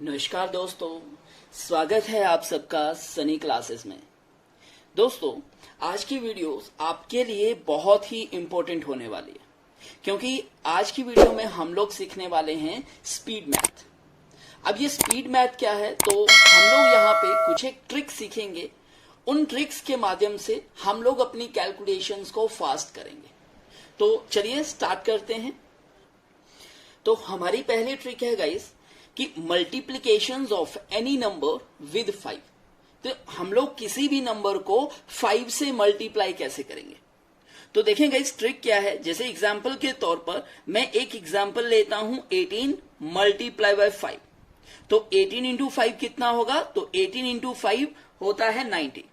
नमस्कार दोस्तों, स्वागत है आप सबका सनी क्लासेस में। दोस्तों, आज की वीडियो आपके लिए बहुत ही इम्पोर्टेंट होने वाली है, क्योंकि आज की वीडियो में हम लोग सीखने वाले हैं स्पीड मैथ। अब ये स्पीड मैथ क्या है, तो हम लोग यहाँ पे कुछ एक ट्रिक सीखेंगे। उन ट्रिक्स के माध्यम से हम लोग अपनी कैलकुलेशंस को फास्ट करेंगे। तो चलिए स्टार्ट करते हैं। तो हमारी पहली ट्रिक है गाइस कि multiplications of any number with 5। तो हम लोग किसी भी नंबर को 5 से मल्टीप्लाई कैसे करेंगे। तो देखें गाइस ट्रिक क्या है। जैसे एग्जांपल के तौर पर मैं एक एग्जांपल लेता हूं 18 मल्टीप्लाई बाय 5। तो 18 इंटू 5 कितना होगा, तो 18 इंटू 5 होता है 90।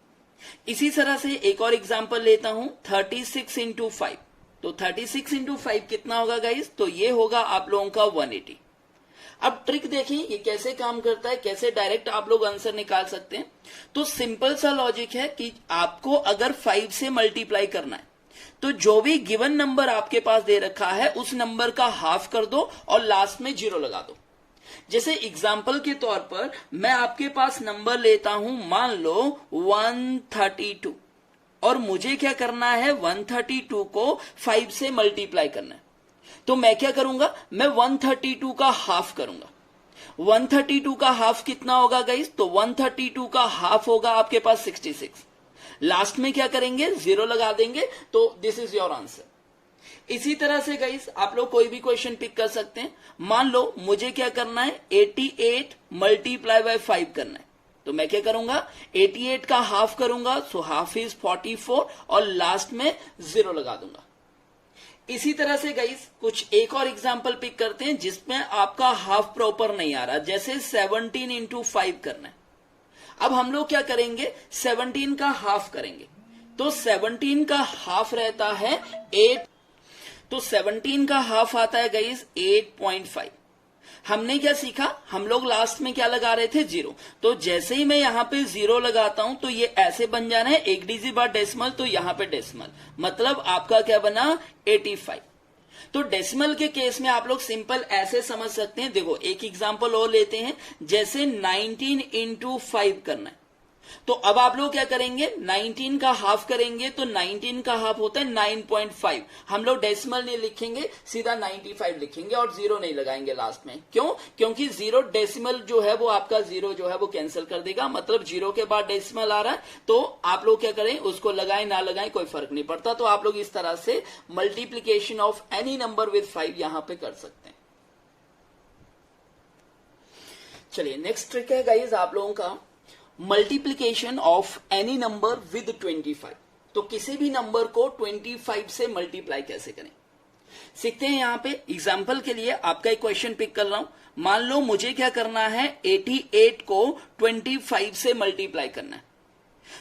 इसी तरह से एक और एग्जांपल लेता हूं 36 इंटू 5। तो 36 इंटू 5 कितना होगा गाइस, तो ये होगा आप लोगों का 180। अब ट्रिक देखें ये कैसे काम करता है, कैसे डायरेक्ट आप लोग आंसर निकाल सकते हैं। तो सिंपल सा लॉजिक है कि आपको अगर 5 से मल्टीप्लाई करना है तो जो भी गिवन नंबर आपके पास दे रखा है उस नंबर का हाफ कर दो और लास्ट में 0 लगा दो। जैसे एग्जाम्पल के तौर पर मैं आपके पास नंबर लेता हूं, मान लो 132, और मुझे क्या करना है 132 को 5 से मल्टीप्लाई करना है। तो मैं क्या करूंगा, मैं 132 का हाफ करूंगा। 132 का हाफ कितना होगा गाइस, तो 132 का हाफ होगा आपके पास 66। लास्ट में क्या करेंगे, 0 लगा देंगे। तो दिस इज योर आंसर। इसी तरह से गाइस आप लोग कोई भी क्वेश्चन पिक कर सकते हैं। मान लो मुझे क्या करना है 88 मल्टीप्लाई बाय 5 करना है। तो मैं क्या करूंगा 88 का हाफ करूंगा, सो हाफ इज 44 और लास्ट में 0 लगा दूंगा। इसी तरह से गाइस कुछ एक और एग्जांपल पिक करते हैं जिसमें आपका हाफ प्रॉपर नहीं आ रहा। जैसे 17 इंटू 5 करना है। अब हम लोग क्या करेंगे 17 का हाफ करेंगे। तो 17 का हाफ रहता है 8। तो 17 का हाफ आता है गाइस 8.5। हमने क्या सीखा, हम लोग लास्ट में क्या लगा रहे थे 0। तो जैसे ही मैं यहां पे 0 लगाता हूं तो ये ऐसे बन जाना है एक डिजिट बाद डेसिमल, तो यहां पे डेसिमल, मतलब आपका क्या बना 85। तो डेसिमल के केस में आप लोग सिंपल ऐसे समझ सकते हैं। देखो एक एग्जांपल और लेते हैं, जैसे 19 इंटू 5 करना है। तो अब आप लोग क्या करेंगे 19 का हाफ करेंगे। तो 19 का हाफ होता है 9.5। हम लोग डेसिमल नहीं लिखेंगे, सीधा 95 लिखेंगे और 0 नहीं लगाएंगे लास्ट में। क्यों, क्योंकि 0 डेसिमल जो है वो आपका 0 जो है वो कैंसिल कर देगा। मतलब 0 के बाद डेसिमल आ रहा है तो आप लोग क्या करें, उसको लगाएं ना लगाएं कोई फर्क नहीं पड़ता। तो आप लोग इस तरह से multiplication of any number with 5 यहां पे कर सकते हैं। चलिए नेक्स्ट ट्रिक है गाइज आप लोगों का multiplication of any number with 25। तो किसी भी नंबर को 25 से मल्टीप्लाई कैसे करें सीखते हैं। यहां पे एग्जांपल के लिए आपका एक क्वेश्चन पिक कर रहा हूं। मान लो मुझे क्या करना है 88 को 25 से मल्टीप्लाई करना है।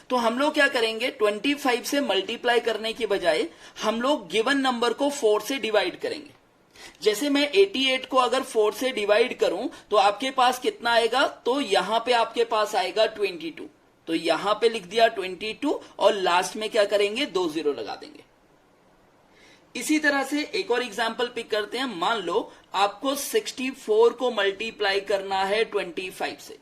तो हम लोग क्या करेंगे 25 से मल्टीप्लाई करने की बजाय हम लोग गिवन नंबर को 4 से डिवाइड करेंगे। जैसे मैं 88 को अगर 4 से डिवाइड करूं तो आपके पास कितना आएगा, तो यहां पे आपके पास आएगा 22। तो यहां पे लिख दिया 22 और लास्ट में क्या करेंगे 2 0 लगा देंगे। इसी तरह से एक और एग्जांपल पिक करते हैं। मान लो आपको 64 को मल्टीप्लाई करना है 25 से।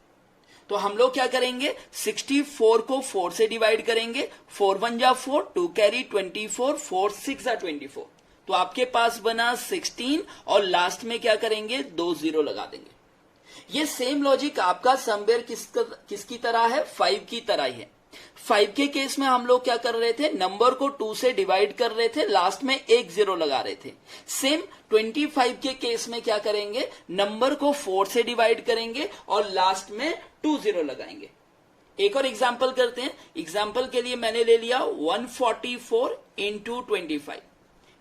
तो हम लोग क्या करेंगे 64 को 4 से डिवाइड करेंगे। 4 1 जा 4, 2 कैरी 24, 4 6 जा 24। तो आपके पास बना 16 और लास्ट में क्या करेंगे 2 0 लगा देंगे। ये सेम लॉजिक आपका समवेयर किसकी तरह है, 5 की तरह ही है। 5 के केस में हम लोग क्या कर रहे थे, नंबर को 2 से डिवाइड कर रहे थे, लास्ट में 1 0 लगा रहे थे। सेम 25 के केस में क्या करेंगे, नंबर को 4 से डिवाइड करेंगे और लास्ट में 2 0 लगाएंगे। एक और एग्जाम्पल करते हैं। एग्जाम्पल के लिए मैंने ले लिया 144 इंटू 25।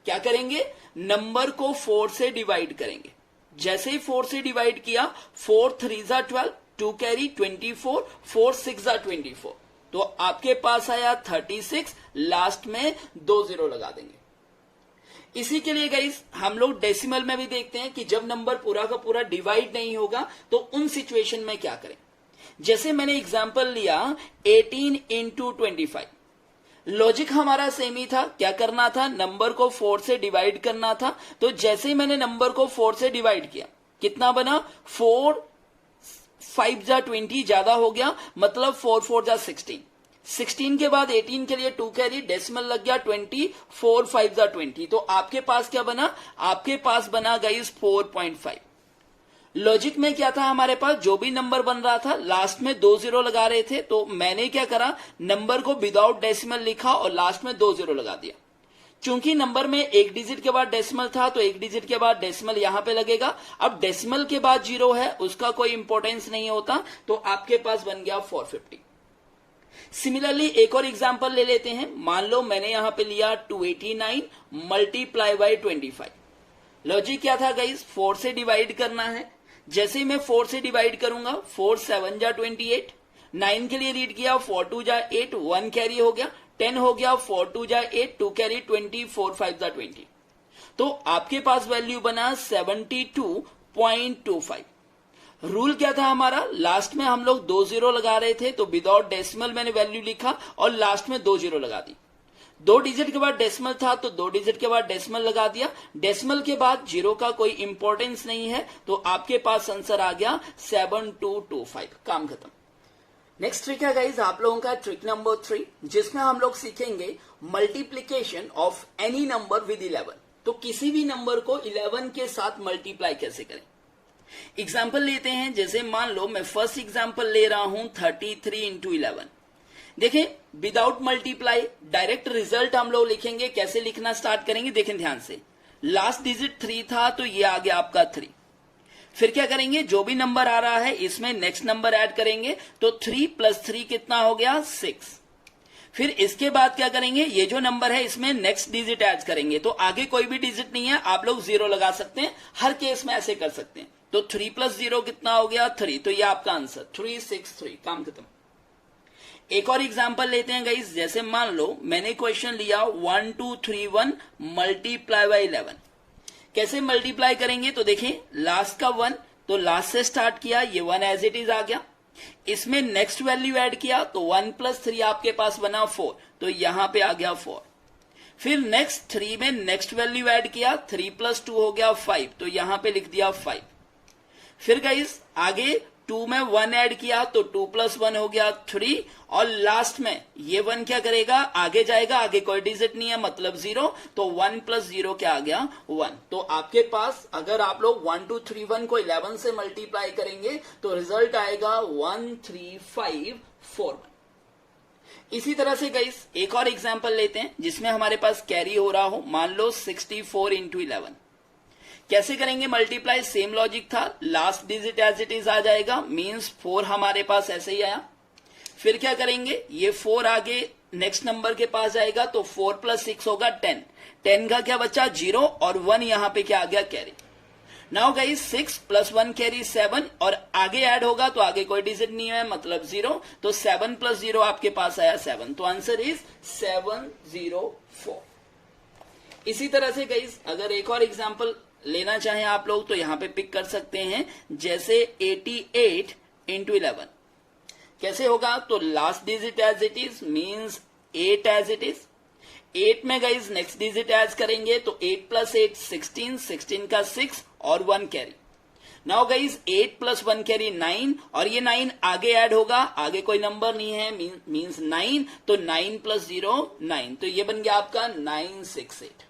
क्या करेंगे, नंबर को 4 से डिवाइड करेंगे। जैसे ही 4 से डिवाइड किया 4 3 जा 12, 2 कैरी 24, 4 6 जा 24। तो आपके पास आया 36, लास्ट में 2 0 लगा देंगे। इसी के लिए गाइस हम लोग डेसिमल में भी देखते हैं कि जब नंबर पूरा का पूरा डिवाइड नहीं होगा तो उन सिचुएशन में क्या करें। जैसे मैंने एग्जांपल लिया 18 इंटू 25। लॉजिक हमारा सेम ही था। क्या करना था, नंबर को 4 से डिवाइड करना था। तो जैसे ही मैंने नंबर को 4 से डिवाइड किया कितना बना 4 5 जा 20 ज्यादा हो गया, मतलब 4 4 जा 16। 16 के बाद 18 के लिए 2 कैरी, डेसिमल लग गया 20, 4 5 जा 20। तो आपके पास क्या बना? आपके पास बना गाइस 4.5। लॉजिक में क्या था हमारे पास? जो भी नंबर बन रहा था लास्ट में 2 जीरो लगा रहे थे, तो मैंने क्या करा, नंबर को विदाउट डेसिमल लिखा और लास्ट में 2 जीरो लगा दिया। चूंकि नंबर में एक डिजिट के बाद डेसिमल था, तो एक डिजिट के बाद डेसिमल यहां पे लगेगा। अब डेसिमल के बाद जीरो है, उसका कोई इंपॉर्टेंस नहीं होता, तो आपके पास बन गया 450। सिमिलरली एक और एग्जांपल ले लेते हैं। मान लो मैंने यहां पे लिया 289 मल्टीप्लाई बाय 25। लॉजिक क्या था गाइस? 4 से डिवाइड करना है। जैसे ही मैं 4 से डिवाइड करूंगा, 4 7 जा 28, 9 के लिए रीड किया, 4 2 जा 8, 1 कैरी हो गया, 10 हो गया, 4 2 जा 8, 2 कैरी 20, 4 5 जा 20। तो आपके पास वैल्यू बना 72.25। रूल क्या था हमारा? लास्ट में हम लोग 2 जीरो लगा रहे थे, तो विदाउट डेसिमल मैंने वैल्यू लिखा और लास्ट में 2 जीरो लगा दी। 2 डिजिट के बाद डेसिमल था, तो 2 डिजिट के बाद डेसिमल लगा दिया। डेसिमल के बाद जीरो का कोई इंपॉर्टेंस नहीं है, तो आपके पास आंसर आ गया 7225। काम खत्म। नेक्स्ट ट्रिक है गाइज आप लोगों का ट्रिक नंबर 3, जिसमें हम लोग सीखेंगे multiplication of any number with 11। तो किसी भी नंबर को 11 के साथ मल्टीप्लाई कैसे करें। एग्जाम्पल लेते हैं। जैसे मान लो मैं फर्स्ट एग्जाम्पल ले रहा हूं 33 इंटू 11। देखें, विदाउट मल्टीप्लाई डायरेक्ट रिजल्ट हम लोग लिखेंगे। कैसे लिखना स्टार्ट करेंगे देखें ध्यान से। लास्ट डिजिट 3 था, तो ये आ गया आपका 3। फिर क्या करेंगे, जो भी नंबर आ रहा है इसमें नेक्स्ट नंबर ऐड करेंगे, तो 3 + 3 कितना हो गया? 6। फिर इसके बाद क्या करेंगे, ये जो नंबर है इसमें नेक्स्ट डिजिट ऐड करेंगे, तो आगे कोई भी डिजिट नहीं है, आप लोग 0 लगा सकते हैं। हर केस में ऐसे कर सकते हैं। तो 3 + 0 कितना हो गया? 3। तो ये आपका आंसर 363। काम खत्म। एक और एग्जांपल लेते हैं गाइस। जैसे मान लो मैंने क्वेश्चन लिया 1231 मल्टीप्लाई बाय 11। कैसे मल्टीप्लाई करेंगे, तो देखें लास्ट का 1, तो लास्ट से स्टार्ट किया, ये 1 एज इट इज आ गया। इसमें नेक्स्ट वैल्यू ऐड किया, तो 1 + 3 आपके पास बना 4, तो यहां पे आ गया 4। फिर नेक्स्ट 3 में नेक्स्ट वैल्यू ऐड किया, 3 + 2 हो गया 5, तो यहां पे लिख दिया 5। फिर गाइस आगे 2 में 1 ऐड किया, तो 2 + 1 हो गया 3, और लास्ट में ये 1 क्या करेगा, आगे जाएगा, आगे कोई डिजिट नहीं है मतलब 0, तो 1 + 0 क्या आ गया? 1। तो आपके पास अगर आप लोग 1231 को 11 से मल्टीप्लाई करेंगे तो रिजल्ट आएगा 13541। इसी तरह से गाइस एक और एग्जांपल लेते हैं, जिसमें हमारे पास कैरी हो रहा हो। मान लो 64 इंटू 11। कैसे करेंगे मल्टीप्लाई? सेम लॉजिक था, last digit as it is आ जाएगा, मींस 4 हमारे पास ऐसे ही आया। फिर क्या करेंगे, ये 4 आगे नेक्स्ट नंबर के पास जाएगा, तो 4 + 6 होगा 10। 10 का क्या बचा? 0, और 1 यहां पे क्या आ गया? कैरी। नाउ गाइस 6 + 1 कैरी 7, और आगे ऐड होगा तो आगे कोई डिजिट नहीं है मतलब 0, तो 7 + 0 आपके पास आया 7, तो आंसर इज 704। इसी तरह से गाइस अगर एक और एग्जांपल लेना चाहें आप लोग, तो यहां पे पिक कर सकते हैं। जैसे 88 इंटू 11। कैसे होगा, तो last digit as it is, means 8 as it is. 8 में गाइज नेक्स्ट डिजिट एड करेंगे, तो 8 + 8 16, 16 का 6 और 1 कैरी। नाउ गाइज 8 + 1 कैरी 9, और ये 9 आगे ऐड होगा, आगे कोई नंबर नहीं है मींस 9, तो 9 + 0 9, तो ये बन गया आपका 968।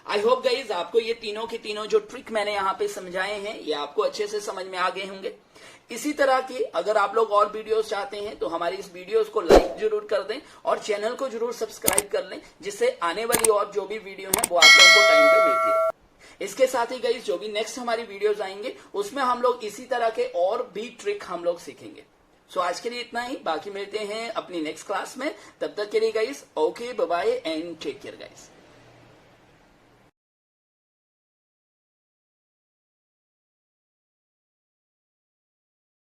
आई होप गाइज आपको ये तीनों के तीनों जो ट्रिक मैंने यहाँ पे समझाए हैं, ये आपको अच्छे से समझ में आ गए होंगे। इसी तरह की अगर आप लोग और वीडियोस चाहते हैं, तो हमारी इस वीडियोस को लाइक जरूर कर दें और चैनल को जरूर सब्सक्राइब कर लें, जिससे आने वाली और जो भी वीडियो है वो आप लोगों को टाइम पे मिलती है। इसके साथ ही गाइज जो भी नेक्स्ट हमारी वीडियोस आएंगे, उसमें हम लोग इसी तरह के और भी ट्रिक हम लोग सीखेंगे। सो आज के लिए इतना ही, बाकी मिलते हैं अपनी नेक्स्ट क्लास में। तब तक के लिए guys okay, bye bye and take care guys.